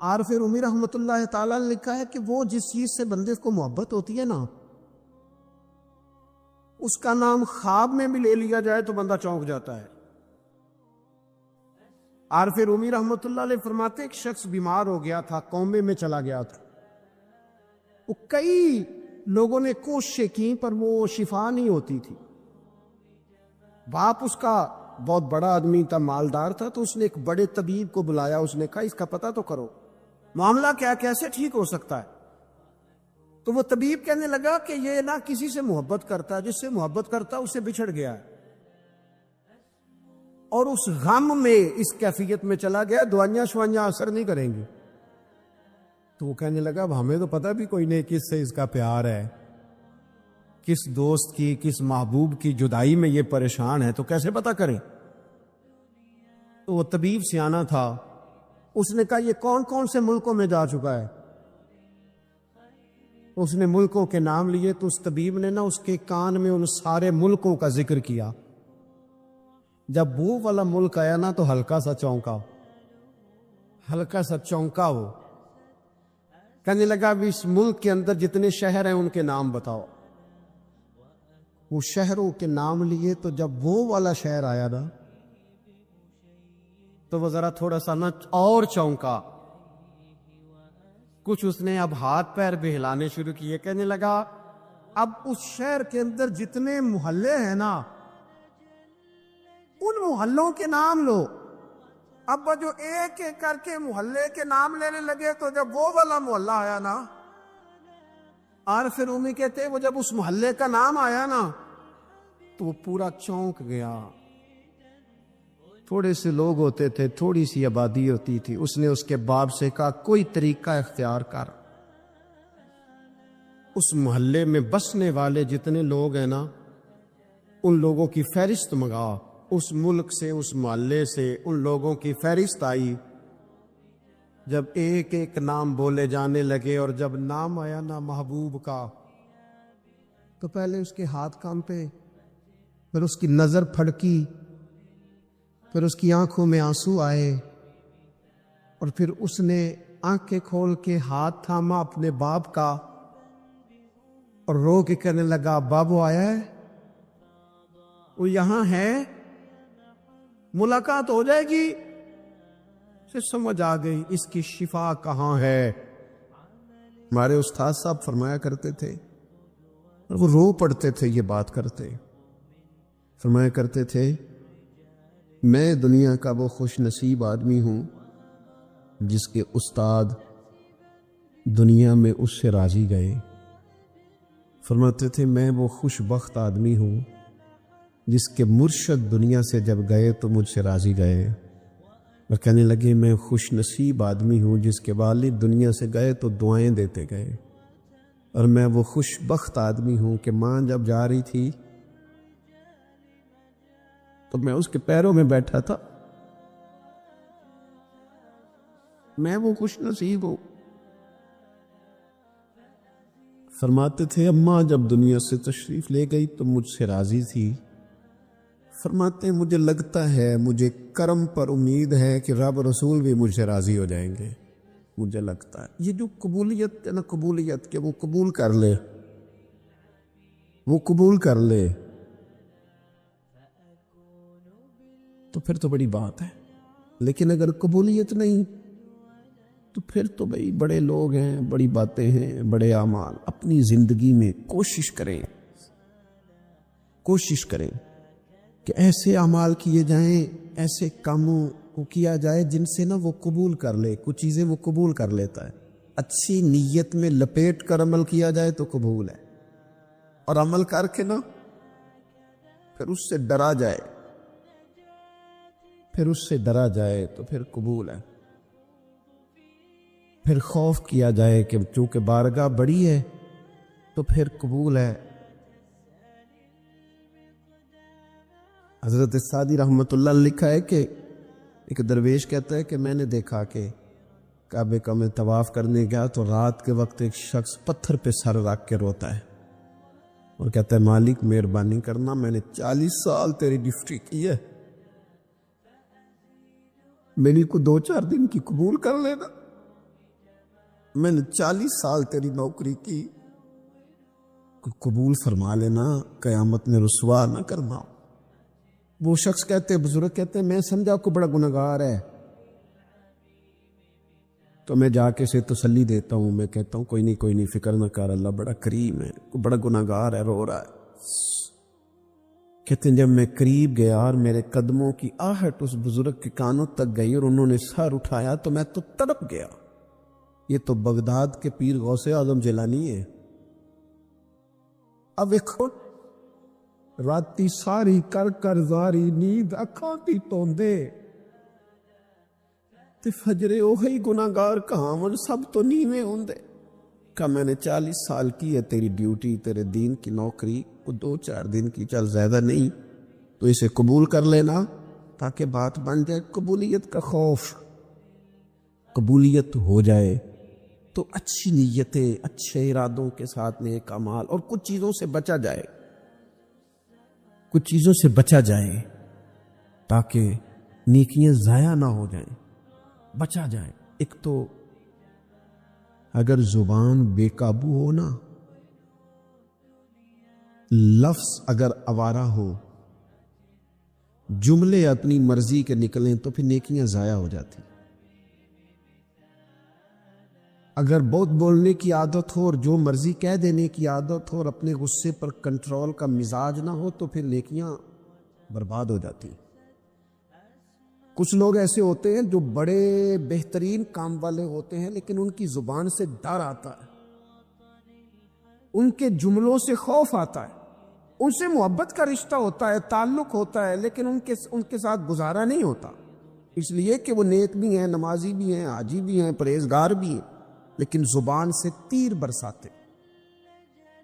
عارف رومی رحمۃ اللہ تعالیٰ نے لکھا ہے کہ وہ جس چیز سے بندے کو محبت ہوتی ہے نا، اس کا نام خواب میں بھی لے لیا جائے تو بندہ چونک جاتا ہے۔ عارف رومی رحمۃ اللہ علیہ فرماتے ایک شخص بیمار ہو گیا تھا، کومے میں چلا گیا تھا، وہ کئی لوگوں نے کوششیں کی پر وہ شفا نہیں ہوتی تھی۔ باپ اس کا بہت بڑا آدمی تھا، مالدار تھا، تو اس نے ایک بڑے طبیب کو بلایا، اس نے کہا اس کا پتہ تو کرو معاملہ کیا، کیسے ٹھیک ہو سکتا ہے۔ تو وہ طبیب کہنے لگا کہ یہ نہ کسی سے محبت کرتا ہے، جس سے محبت کرتا ہے اس سے بچھڑ گیا ہے، اور اس غم میں اس کیفیت میں چلا گیا، دوائیاں شوائیاں اثر نہیں کریں گی۔ تو وہ کہنے لگا اب ہمیں تو پتہ بھی کوئی نہیں کس سے اس کا پیار ہے، کس دوست کی کس محبوب کی جدائی میں یہ پریشان ہے، تو کیسے پتہ کریں۔ تو وہ طبیب سیانہ تھا، اس نے کہا یہ کون کون سے ملکوں میں جا چکا ہے۔ اس نے ملکوں کے نام لیے تو اس طبیب نے نا اس کے کان میں ان سارے ملکوں کا ذکر کیا۔ جب وہ والا ملک آیا نا تو ہلکا سا چونکا وہ، کہنے لگا اب اس ملک کے اندر جتنے شہر ہیں ان کے نام بتاؤ۔ وہ شہروں کے نام لیے تو جب وہ والا شہر آیا نا تو وہ ذرا تھوڑا سا نا اور چونکا، کچھ اس نے اب ہاتھ پیر بھی ہلانے شروع کیے، کہنے لگا اب اس شہر کے اندر جتنے محلے ہیں نا ان محلوں کے نام لو۔ اب جو ایک ایک کر کے محلے کے نام لینے لگے تو جب وہ والا محلہ آیا نا، عارف رومی کہتے وہ جب اس محلے کا نام آیا نا تو وہ پورا چونک گیا۔ تھوڑے سے لوگ ہوتے تھے، تھوڑی سی آبادی ہوتی تھی، اس نے اس کے باپ سے کہا کوئی طریقہ اختیار کر، اس محلے میں بسنے والے جتنے لوگ ہیں نا ان لوگوں کی فہرست منگا۔ اس ملک سے اس محلے سے ان لوگوں کی فہرست آئی۔ جب ایک ایک نام بولے جانے لگے اور جب نام آیا نا محبوب کا تو پہلے اس کے ہاتھ کانپے، پھر اس کی نظر پھڑکی، پھر اس کی آنکھوں میں آنسو آئے، اور پھر اس نے آنکھیں کھول کے ہاتھ تھاما اپنے باپ کا اور رو کے کہنے لگا بابو آیا ہے، وہ یہاں ہے، ملاقات ہو جائے گی۔ سے سمجھ آ گئی اس کی شفا کہاں ہے۔ ہمارے استاد صاحب فرمایا کرتے تھے، وہ رو پڑتے تھے یہ بات کرتے، فرمایا کرتے تھے میں دنیا کا وہ خوش نصیب آدمی ہوں جس کے استاد دنیا میں اس سے راضی گئے۔ فرماتے تھے میں وہ خوش بخت آدمی ہوں جس کے مرشد دنیا سے جب گئے تو مجھ سے راضی گئے۔ اور کہنے لگے میں خوش نصیب آدمی ہوں جس کے والد دنیا سے گئے تو دعائیں دیتے گئے، اور میں وہ خوش بخت آدمی ہوں کہ ماں جب جا رہی تھی تو میں اس کے پیروں میں بیٹھا تھا، میں وہ خوش نصیب ہوں۔ فرماتے تھے اماں جب دنیا سے تشریف لے گئی تو مجھ سے راضی تھی۔ فرماتے ہیں مجھے لگتا ہے، مجھے کرم پر امید ہے کہ رب رسول بھی مجھ سے راضی ہو جائیں گے۔ مجھے لگتا ہے یہ جو قبولیت ہے نا، قبولیت کہ وہ قبول کر لے، وہ قبول کر لے تو پھر تو بڑی بات ہے، لیکن اگر قبولیت نہیں تو پھر تو بھئی بڑے لوگ ہیں، بڑی باتیں ہیں، بڑے اعمال۔ اپنی زندگی میں کوشش کریں کہ ایسے اعمال کیے جائیں، ایسے کاموں کو کیا جائے جن سے نا وہ قبول کر لے۔ کچھ چیزیں وہ قبول کر لیتا ہے، اچھی نیت میں لپیٹ کر عمل کیا جائے تو قبول ہے، اور عمل کر کے نا پھر اس سے ڈرا جائے تو پھر قبول ہے۔ پھر خوف کیا جائے کہ چونکہ بارگاہ بڑی ہے تو پھر قبول ہے۔ حضرت سعدی رحمۃ اللہ نے لکھا ہے کہ ایک درویش کہتا ہے کہ میں نے دیکھا کہ کعبے کا میں طواف کرنے گیا تو رات کے وقت ایک شخص پتھر پہ سر رکھ کے روتا ہے اور کہتا ہے مالک مہربانی کرنا، میں نے 40 سال تیری ڈیوٹی کی ہے، میری کو 2-4 دن کی قبول کر لینا۔ میں نے 40 سال تیری نوکری کی، قبول فرما لینا، قیامت میں رسوا نہ کرنا۔ وہ شخص کہتے، بزرگ کہتے میں سمجھا کو بڑا گناہگار ہے، تو میں جا کے اسے تسلی دیتا ہوں، میں کہتا ہوں کوئی نہیں فکر نہ کر، اللہ بڑا کریم ہے، بڑا گناہگار ہے، رو رہا ہے۔ کہتے ہیں جب میں قریب گیا اور میرے قدموں کی آہٹ اس بزرگ کے کانوں تک گئی اور انہوں نے سر اٹھایا تو میں تو تڑپ گیا۔ یہ تو بغداد کے پیر غوث اعظم جیلانی ہے۔ اب ویکھو راتی ساری کر کر زاری نیند اکھاں دی توندے تے فجرے اوہی گناہگار کہاں ون سب تو نیویں ہوندے۔ کہ میں نے 40 سال کی ہے تیری ڈیوٹی، تیرے دین کی نوکری، کو 2-4 دن کی، چل زیادہ نہیں، تو اسے قبول کر لینا تاکہ بات بن جائے۔ قبولیت کا خوف، قبولیت ہو جائے تو اچھی نیتیں، اچھے ارادوں کے ساتھ نیک اعمال اور کچھ چیزوں سے بچا جائے، کچھ چیزوں سے بچا جائے تاکہ نیکیاں ضائع نہ ہو جائیں، بچا جائے۔ ایک تو اگر زبان بے قابو ہو نا، لفظ اگر آوارہ ہو، جملے اپنی مرضی کے نکلیں تو پھر نیکیاں ضائع ہو جاتی۔ اگر بہت بولنے کی عادت ہو اور جو مرضی کہہ دینے کی عادت ہو اور اپنے غصے پر کنٹرول کا مزاج نہ ہو تو پھر نیکیاں برباد ہو جاتی۔ کچھ لوگ ایسے ہوتے ہیں جو بڑے بہترین کام والے ہوتے ہیں لیکن ان کی زبان سے ڈر آتا ہے، ان کے جملوں سے خوف آتا ہے، ان سے محبت کا رشتہ ہوتا ہے، تعلق ہوتا ہے، لیکن ان کے ساتھ گزارا نہیں ہوتا، اس لیے کہ وہ نیک بھی ہیں، نمازی بھی ہیں، حاجی بھی ہیں، پرہیزگار بھی ہیں، لیکن زبان سے تیر برساتے۔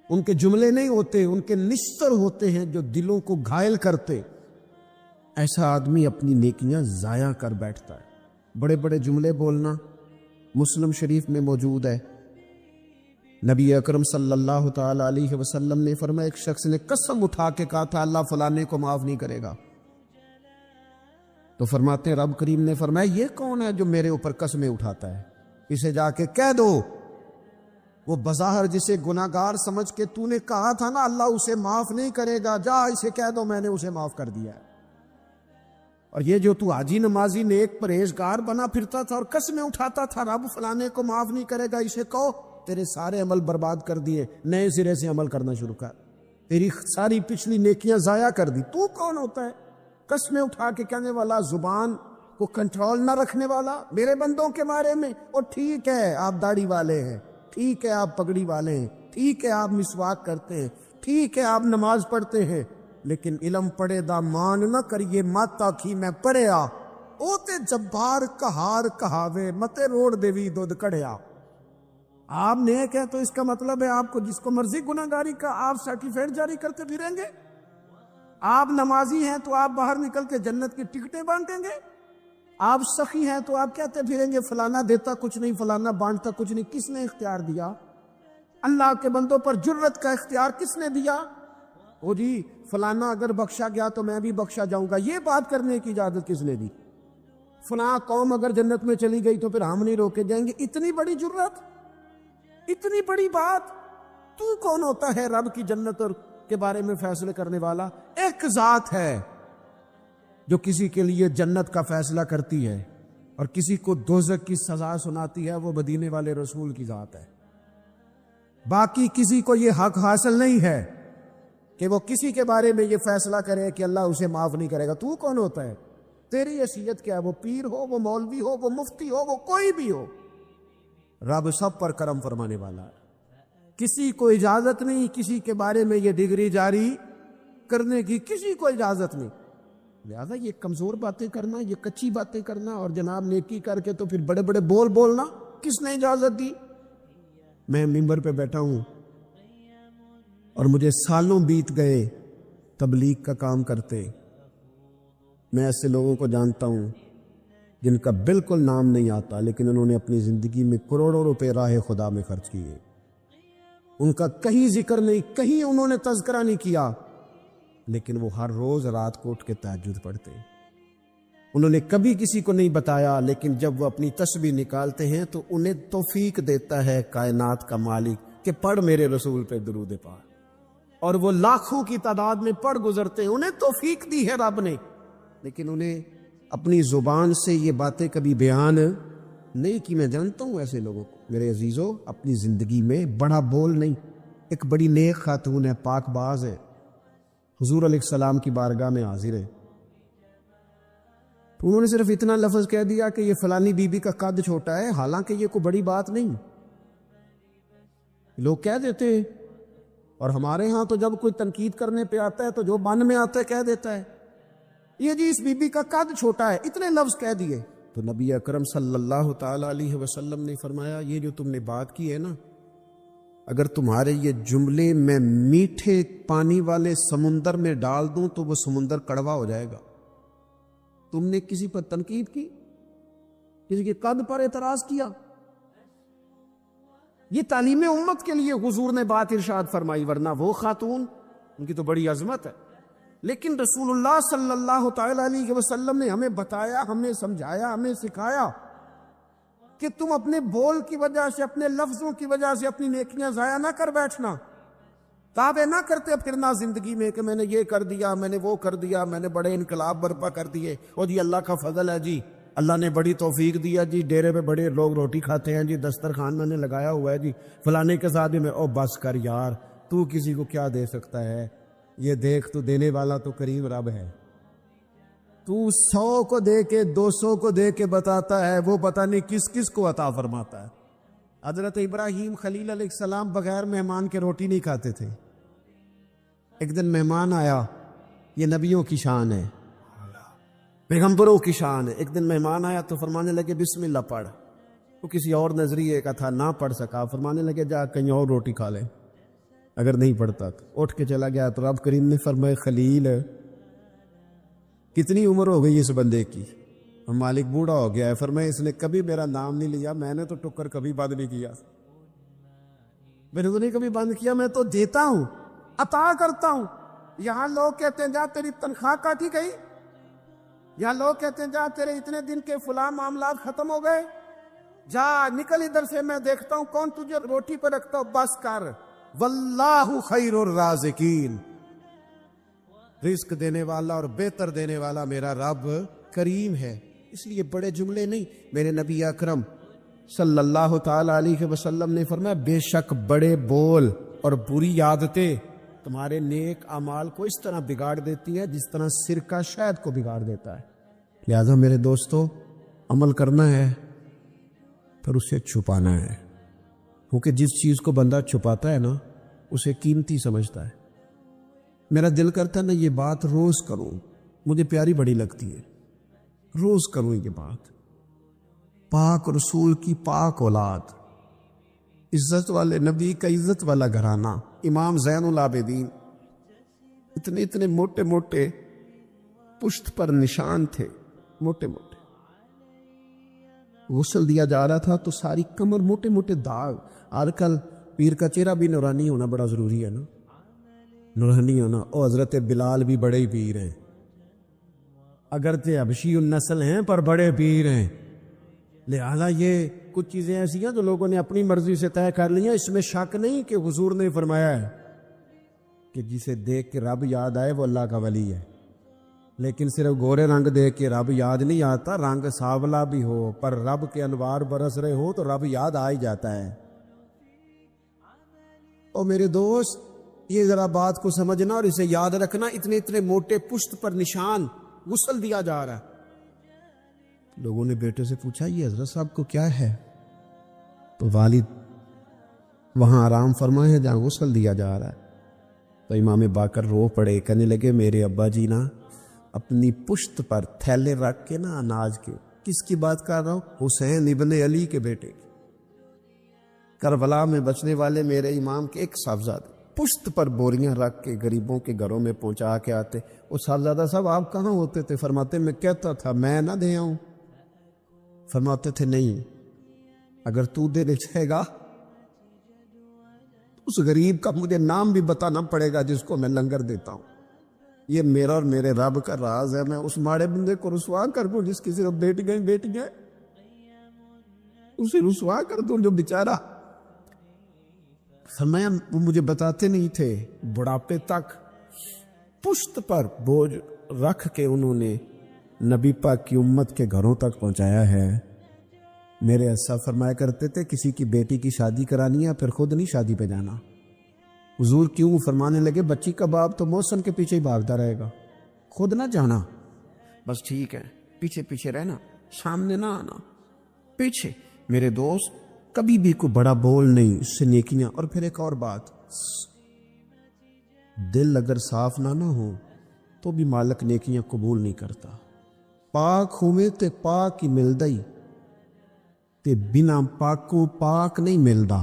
ان کے جملے نہیں ہوتے، ان کے نشتر ہوتے ہیں جو دلوں کو گھائل کرتے۔ ایسا آدمی اپنی نیکیاں ضائع کر بیٹھتا ہے۔ بڑے بڑے جملے بولنا مسلم شریف میں موجود ہے۔ نبی اکرم صلی اللہ تعالی علیہ وسلم نے فرمایا، ایک شخص نے قسم اٹھا کے کہا تھا اللہ فلانے کو معاف نہیں کرے گا، تو فرماتے ہیں رب کریم نے فرمایا یہ کون ہے جو میرے اوپر قسمیں اٹھاتا ہے، اسے جا کے کہہ دو۔ وہ بظاہر جسے گناہگار سمجھ کے تو نے کہا تھا نا اللہ اسے معاف نہیں کرے گا، جا اسے کہہ دو میں نے اسے معاف کر دیا ہے۔ اور یہ جو تو حاجی نمازی نیک پرہیزگار بنا پھرتا تھا اور قسمیں اٹھاتا تھا رب فلانے کو معاف نہیں کرے گا، اسے کہو تیرے سارے عمل برباد کر دیے، نئے سرے سے عمل کرنا شروع کر، تیری ساری پچھلی نیکیاں ضائع کر دی۔ تو کون ہوتا ہے قسمیں اٹھا کے کہنے والا، زبان کو کنٹرول نہ رکھنے والا میرے بندوں کے بارے میں؟ اور ٹھیک ہے آپ داڑھی والے ہیں، ٹھیک ہے آپ پگڑی والے ہیں، ٹھیک ہے آپ مسواک کرتے ہیں، ٹھیک ہے آپ نماز پڑھتے ہیں، لیکن علم پڑھے دا مان نہ کریے مت آکھی میں پڑھیا، او تے جبار کہار کہاوے متے روڑ دیوی دودھ کڑیا۔ آپ نیک ہے تو اس کا مطلب ہے آپ کو جس کو مرضی گناہگاری کا آپ سرٹیفکیٹ جاری کرتے پھریں گے؟ آپ نمازی ہیں تو آپ باہر نکل کے جنت کی ٹکٹیں بانٹیں گے؟ آپ سخی ہیں تو آپ کہتے پھریں گے فلانا دیتا کچھ نہیں، فلانا بانٹتا کچھ نہیں؟ کس نے اختیار دیا؟ اللہ کے بندوں پر جرت کا اختیار کس نے دیا؟ او جی فلانا اگر بخشا گیا تو میں بھی بخشا جاؤں گا، یہ بات کرنے کی اجازت کس نے دی؟ فلاں قوم اگر جنت میں چلی گئی تو پھر ہم نہیں روکے جائیں گے؟ اتنی بڑی جرت، اتنی بڑی بات! تو کون ہوتا ہے رب کی جنت اور کے بارے میں فیصلے کرنے والا؟ ایک ذات ہے جو کسی کے لیے جنت کا فیصلہ کرتی ہے اور کسی کو دوزخ کی سزا سناتی ہے، وہ مدینے والے رسول کی ذات ہے۔ باقی کسی کو یہ حق حاصل نہیں ہے کہ وہ کسی کے بارے میں یہ فیصلہ کرے کہ اللہ اسے معاف نہیں کرے گا۔ تو کون ہوتا ہے؟ تیری حیثیت کیا ہے؟ وہ پیر ہو، وہ مولوی ہو، وہ مفتی ہو، وہ کوئی بھی ہو، رب سب پر کرم فرمانے والا ہے۔ کسی کو اجازت نہیں کسی کے بارے میں یہ ڈگری جاری کرنے کی، کسی کو اجازت نہیں۔ لہذا یہ کمزور باتیں کرنا، یہ کچی باتیں کرنا اور جناب نیکی کر کے تو پھر بڑے بڑے بول بولنا کس نے اجازت دی؟ میں ممبر پہ بیٹھا ہوں اور مجھے سالوں بیت گئے تبلیغ کا کام کرتے، میں ایسے لوگوں کو جانتا ہوں جن کا بالکل نام نہیں آتا لیکن انہوں نے اپنی زندگی میں کروڑوں روپے راہ خدا میں خرچ کیے، ان کا کہیں ذکر نہیں، کہیں انہوں نے تذکرہ نہیں کیا، لیکن وہ ہر روز رات کو اٹھ کے تہجد پڑھتے، انہوں نے کبھی کسی کو نہیں بتایا، لیکن جب وہ اپنی تسبیح نکالتے ہیں تو انہیں توفیق دیتا ہے کائنات کا مالک کہ پڑھ میرے رسول پہ درود پاک، اور وہ لاکھوں کی تعداد میں پڑھ گزرتے ہیں، انہیں توفیق دی ہے رب نے، لیکن انہیں اپنی زبان سے یہ باتیں کبھی بیان نہیں کی۔ میں جانتا ہوں ایسے لوگوں کو میرے عزیزوں، اپنی زندگی میں بڑا بول نہیں، ایک بڑی نیک خاتون ہے، پاک باز ہے، حضور علیہ السلام کی بارگاہ میں حاضر ہے، تو انہوں نے صرف اتنا لفظ کہہ دیا کہ یہ فلانی بی بی کا قد چھوٹا ہے، حالانکہ یہ کوئی بڑی بات نہیں، لوگ کہہ دیتے ہیں۔ اور ہمارے ہاں تو جب کوئی تنقید کرنے پہ آتا ہے تو جو من میں آتا ہے کہہ دیتا ہے، یہ جی اس بی بی کا قد چھوٹا ہے، اتنے لفظ کہہ دیے۔ تو نبی اکرم صلی اللہ تعالی علیہ وسلم نے فرمایا یہ جو تم نے بات کی ہے نا، اگر تمہارے یہ جملے میں میٹھے پانی والے سمندر میں ڈال دوں تو وہ سمندر کڑوا ہو جائے گا۔ تم نے کسی پر تنقید کی، کسی کے قد پر اعتراض کیا، یہ تعلیم امت کے لیے حضور نے بات ارشاد فرمائی، ورنہ وہ خاتون ان کی تو بڑی عظمت ہے، لیکن رسول اللہ صلی اللہ تعالی علیہ وسلم نے ہمیں بتایا، ہمیں سمجھایا، ہمیں سکھایا کہ تم اپنے بول کی وجہ سے، اپنے لفظوں کی وجہ سے اپنی نیکیاں ضائع نہ کر بیٹھنا، دعوے نہ کرتے پھرنا زندگی میں کہ میں نے یہ کر دیا، میں نے وہ کر دیا، میں نے بڑے انقلاب برپا کر دیے، اور جی اللہ کا فضل ہے، جی اللہ نے بڑی توفیق دیا، جی ڈیرے پہ بڑے لوگ روٹی کھاتے ہیں، جی دسترخوان میں نے لگایا ہوا ہے، جی فلانے کے ساتھ بھی میں، او بس کر یار، تو کسی کو کیا دے سکتا ہے، یہ دیکھ تو دینے والا تو کریم رب ہے، تو 100 کو دے کے 200 کو دے کے بتاتا ہے، وہ پتہ نہیں کس کس کو عطا فرماتا ہے۔ حضرت ابراہیم خلیل علیہ السلام بغیر مہمان کے روٹی نہیں کھاتے تھے۔ ایک دن مہمان آیا، یہ نبیوں کی شان ہے، پیغمبروں کی شان ہے، ایک دن مہمان آیا تو فرمانے لگے بسم اللہ پڑھ، وہ کسی اور نظریے کا تھا، نہ پڑھ سکا، فرمانے لگے جا کہیں اور روٹی کھا لے، اگر نہیں پڑھتا تو اٹھ کے چلا گیا، تو رب کریم نے فرمایا خلیل کتنی عمر ہو گئی اس بندے کی؟ مالک بوڑھا ہو گیا ہے، فرمایا اس نے کبھی میرا نام نہیں لیا، میں نے تو ٹکر کبھی بند نہیں کیا، میں نے تو نہیں کبھی بند کیا، میں تو دیتا ہوں، عطا کرتا ہوں۔ یہاں لوگ کہتے ہیں جا تیری تنخواہ کاٹی گئی، یہاں لوگ کہتے ہیں جا تیرے اتنے دن کے فلاں معاملات ختم ہو گئے، جا نکل ادھر سے، میں دیکھتا ہوں کون تجھے روٹی پہ رکھتا ہوں، بس کر، واللہ خیر الرازقین، رزق دینے والا اور بہتر دینے والا میرا رب کریم ہے۔ اس لیے بڑے جملے نہیں، میرے نبی اکرم صلی اللہ تعالی علیہ وسلم نے فرمایا بے شک بڑے بول اور بری عادتیں تمہارے نیک اعمال کو اس طرح بگاڑ دیتی ہے جس طرح سرکہ شہد کو بگاڑ دیتا ہے۔ لہذا میرے دوستو، عمل کرنا ہے پھر اسے چھپانا ہے، کیونکہ جس چیز کو بندہ چھپاتا ہے نا اسے قیمتی سمجھتا ہے۔ میرا دل کرتا ہے نا یہ بات روز کروں، مجھے پیاری بڑی لگتی ہے، روز کروں یہ بات۔ پاک رسول کی پاک اولاد، عزت والے نبی کا عزت والا گھرانہ، امام زین العابدین، اتنے اتنے موٹے موٹے پشت پر نشان تھے، موٹے موٹے، غسل دیا جا رہا تھا تو ساری کمر موٹے موٹے داغ۔ آج کل پیر کا چہرہ بھی نورانی ہونا بڑا ضروری ہے نا، نورانی ہونا۔ اور حضرت بلال بھی بڑے پیر ہیں، اگرچہ حبشی النسل ہیں پر بڑے پیر ہیں، لہذا یہ کچھ چیزیں ایسی ہیں جو لوگوں نے اپنی مرضی سے طے کر لی ہیں۔ اس میں شک نہیں کہ حضور نے فرمایا ہے کہ جسے دیکھ کے رب یاد آئے وہ اللہ کا ولی ہے، لیکن صرف گورے رنگ دیکھ کے رب یاد نہیں آتا، رنگ سانولا بھی ہو پر رب کے انوار برس رہے ہو تو رب یاد آ ہی جاتا ہے۔ اور میرے دوست، یہ ذرا بات کو سمجھنا اور اسے یاد رکھنا، اتنے اتنے موٹے پشت پر نشان، غسل دیا جا رہا ہے۔ لوگوں نے بیٹے سے پوچھا یہ حضرت صاحب کو کیا ہے؟ تو والد وہاں آرام فرمائے ہیں جہاں غسل دیا جا رہا ہے۔ تو امام باقر رو پڑے، کہنے لگے میرے ابا جی نا اپنی پشت پر تھیلے رکھ کے نا اناج کے، کس کی بات کر رہا ہوں؟ حسین ابن علی کے بیٹے کی، کربلا میں بچنے والے میرے امام کے ایک صاحبزادے پشت پر بوریاں رکھ کے غریبوں کے گھروں میں پہنچا کے آتے۔ وہ صاحبزادہ صاحب آپ کہاں ہوتے تھے؟ فرماتے میں کہتا تھا میں نہ دے آؤں، فرماتے تھے نہیں، اگر تو دینے چاہے گا اس غریب کا مجھے نام بھی بتانا پڑے گا جس کو میں لنگر دیتا ہوں۔ یہ میرا اور میرے رب کا راز ہے، میں اس ماڑے بندے کو رسوا کر دوں جس کی صرف بیٹیاں اسے رسوا کر دوں جو بیچارہ. فرمایا وہ مجھے بتاتے نہیں تھے، بڑھاپے تک پشت پر بوجھ رکھ کے انہوں نے نبی پاک کی امت کے گھروں تک پہنچایا ہے. میرے اسا فرمایا کرتے تھے کسی کی بیٹی کی شادی کرانی ہے پھر خود نہیں شادی پہ جانا. حضور کیوں؟ فرمانے لگے بچی کا باپ تو محسن کے پیچھے ہی بھاگتا رہے گا، خود نہ جانا، بس ٹھیک ہے پیچھے پیچھے رہنا، سامنے نہ آنا، پیچھے. میرے دوست کبھی بھی کوئی بڑا بول نہیں، اس سے نیکیاں. اور پھر ایک اور بات، دل اگر صاف نہ ہو تو بھی مالک نیکیاں قبول نہیں کرتا. پاک ہوئے تے پاک ہی ملدا ہی تے بنا پاکوں پاک نہیں ملدا.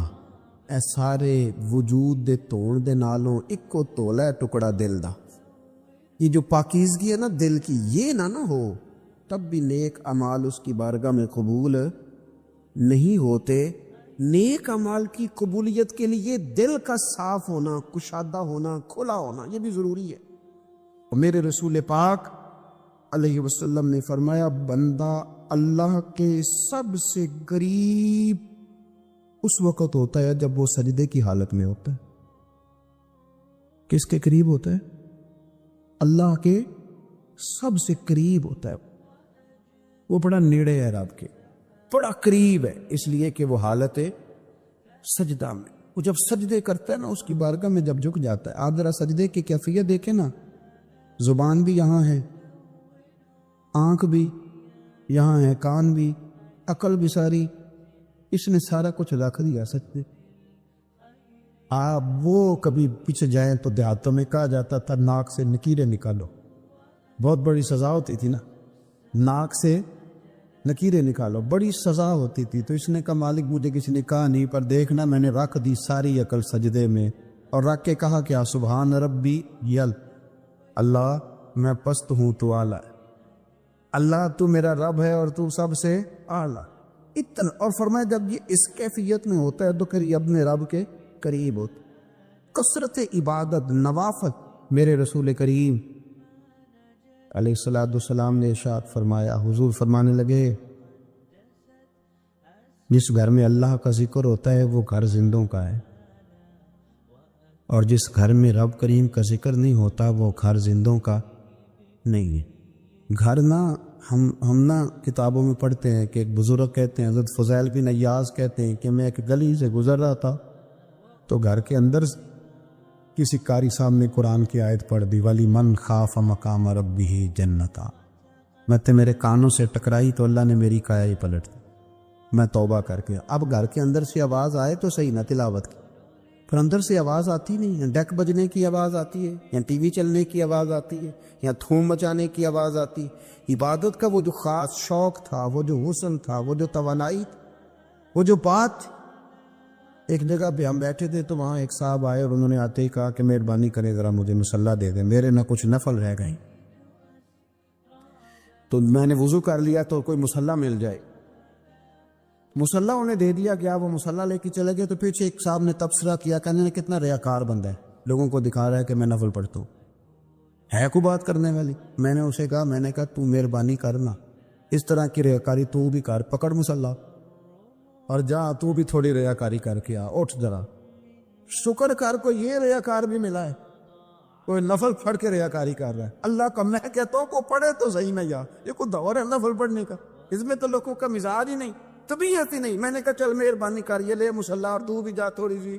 اے سارے وجود دے تون دے نالوں ایکو تولا ہے ٹکڑا دل دا. یہ جو پاکیزگی ہے نا دل کی، یہ نہ ہو تب بھی نیک اعمال اس کی بارگاہ میں قبول نہیں ہوتے. نیک اعمال کی قبولیت کے لیے دل کا صاف ہونا، کشادہ ہونا، کھلا ہونا یہ بھی ضروری ہے. اور میرے رسول پاک علیہ وسلم نے فرمایا بندہ اللہ کے سب سے قریب اس وقت ہوتا ہے جب وہ سجدے کی حالت میں ہوتا ہے. کس کے قریب ہوتا ہے؟ اللہ کے سب سے قریب ہوتا ہے. وہ بڑا نیڑے ہے رب کے، بڑا قریب ہے، اس لیے کہ وہ حالت سجدہ میں. وہ جب سجدے کرتا ہے نا اس کی بارگاہ میں جب جھک جاتا ہے. آپ ذرا سجدے کی کیفیت دیکھیں نا، زبان بھی یہاں ہے، آنکھ بھی یہاں ہے، کان بھی، عقل بھی ساری، اس نے سارا کچھ رکھ دیا سجدے. آپ وہ کبھی پیچھے جائیں تو دیہاتوں میں کہا جاتا تھا ناک سے نکیریں نکالو، بہت بڑی سزا ہوتی تھی نا، ناک سے نکیریں نکالو، بڑی سزا ہوتی تھی. تو اس نے کہا مالک مجھے کسی نے کہا نہیں، پر دیکھنا میں نے رکھ دی ساری عقل سجدے میں، اور رکھ کے کہا کیا؟ سبحان ربی یل، اللہ میں پست ہوں تو اعلیٰ ہے، اللہ تو میرا رب ہے اور تو سب سے اعلیٰ. اتنا. اور فرمایا جب یہ اس کیفیت میں ہوتا ہے تو پھر یہ اپنے رب کے قریب ہوتا. کثرت عبادت، نوافل. میرے رسول کریم علیہ السلام نے ارشاد فرمایا، حضور فرمانے لگے جس گھر میں اللہ کا ذکر ہوتا ہے وہ گھر زندوں کا ہے، اور جس گھر میں رب کریم کا ذکر نہیں ہوتا وہ گھر زندوں کا نہیں ہے. گھر نہ ہم نہ کتابوں میں پڑھتے ہیں کہ ایک بزرگ کہتے ہیں، حضرت فضیل بن ایاز کہتے ہیں کہ میں ایک گلی سے گزر رہا تھا تو گھر کے اندر کسی قاری صاحب نے قرآن کی آیت پڑھ دی، ولی من خاف مقام ربہ جنتا. میں تے میرے کانوں سے ٹکرائی تو اللہ نے میری کایا ہی پلٹ دی، میں توبہ کر کے. اب گھر کے اندر سے آواز آئے تو صحیح نہ تلاوت کی، پھر اندر سے آواز آتی نہیں ہے، ڈیک بجنے کی آواز آتی ہے، یا ٹی وی چلنے کی آواز آتی ہے، یا دھوم مچانے کی آواز آتی ہے. عبادت کا وہ جو خاص شوق تھا، وہ جو حسن تھا، وہ جو توانائی تھی، وہ جو بات تھی. ایک جگہ پہ ہم بیٹھے تھے تو وہاں ایک صاحب آئے اور انہوں نے آتے ہی کہا کہ مہربانی کریں ذرا مجھے مصلی دے دیں، میرے نہ کچھ نفل رہ گئے. تو میں نے وضو کر لیا تو کوئی مصلی مل جائے. مصلی انہیں دے دیا گیا، وہ مصلی لے کے چلے گئے. تو پیچھے ایک صاحب نے تبصرہ کیا، کہنے نے کتنا ریاکار بندہ ہے، لوگوں کو دکھا رہا ہے کہ میں نفل پڑھتا ہوں، ہے کوئی بات کرنے والی. میں نے اسے کہا، میں نے کہا تو مہربانی کرنا، اس طرح کی ریاکاری تو بھی کر، پکڑ مصلی اور جا تو بھی تھوڑی ریاکاری کر کے آ، اٹھ ذرا شکر کر، کوئی یہ ریاکار بھی ملا ہے، کوئی نفل پڑھ کے ریاکاری کر رہا ہے. اللہ کا میں کہتا ہوں کو پڑھے تو صحیح میں یار، یہ کوئی دور ہے نفل پڑھنے کا؟ اس میں تو لوگوں کا مزاج ہی نہیں، طبیعت ہی نہیں. میں نے کہا چل مہربانی کر، یہ لے مصلی اور تو بھی جا تھوڑی سی،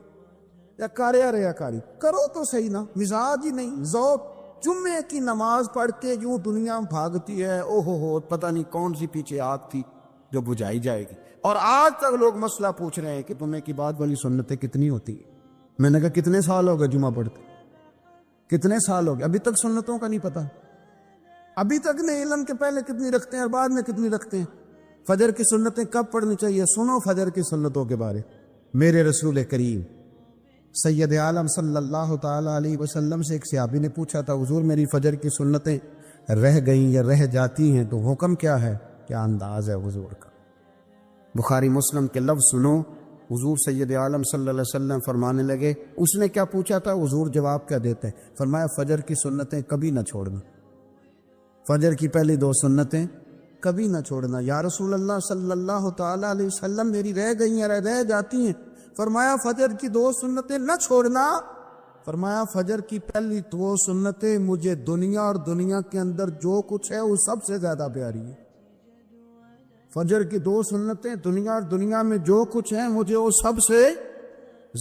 یا کر یا ریاکاری کرو تو صحیح نا. مزاج ہی نہیں، ذوق. جمعے کی نماز پڑھ کے یوں دنیا بھاگتی ہے، او ہو پتہ نہیں کون سی پیچھے آگ تھی جو بجھائی جائے گی. اور آج تک لوگ مسئلہ پوچھ رہے ہیں کہ جمعے کی بعد والی سنتیں کتنی ہوتی ہیں. میں نے کہا کتنے سال ہو گئے جمعہ پڑھتے، کتنے سال ہو گئے، ابھی تک سنتوں کا نہیں پتہ، ابھی تک نہیں علم کے پہلے کتنی رکھتے ہیں اور بعد میں کتنی رکھتے ہیں. فجر کی سنتیں کب پڑھنی چاہیے؟ سنو فجر کی سنتوں کے بارے. میرے رسول کریم سید عالم صلی اللہ تعالی علیہ وسلم سے ایک صحابی نے پوچھا تھا، حضور میری فجر کی سنتیں رہ گئیں یا رہ جاتی ہیں تو حکم کیا ہے؟ کیا انداز ہے حضور کا؟ بخاری مسلم کے لفظ سنو، حضور سید عالم صلی اللہ علیہ وسلم فرمانے لگے، اس نے کیا پوچھا تھا، حضور جواب کیا دیتے ہیں؟ فرمایا فجر کی سنتیں کبھی نہ چھوڑنا، فجر کی پہلی 2 سنتیں کبھی نہ چھوڑنا۔ یا رسول اللہ صلی اللہ تعالیٰ علیہ وسلم میری رہ گئی ہیں، رہ جاتی ہیں۔ فرمایا فجر کی 2 سنتیں نہ چھوڑنا۔ فرمایا فجر کی پہلی 2 سنتیں مجھے دنیا اور دنیا کے اندر جو کچھ ہے وہ سب سے زیادہ پیاری ہے۔ فجر کی 2 سنتیں دنیا اور دنیا میں جو کچھ ہیں مجھے وہ سب سے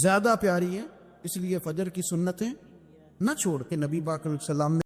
زیادہ پیاری ہیں، اس لیے فجر کی سنتیں نہ چھوڑ کے نبی پاک علیہ السلام نے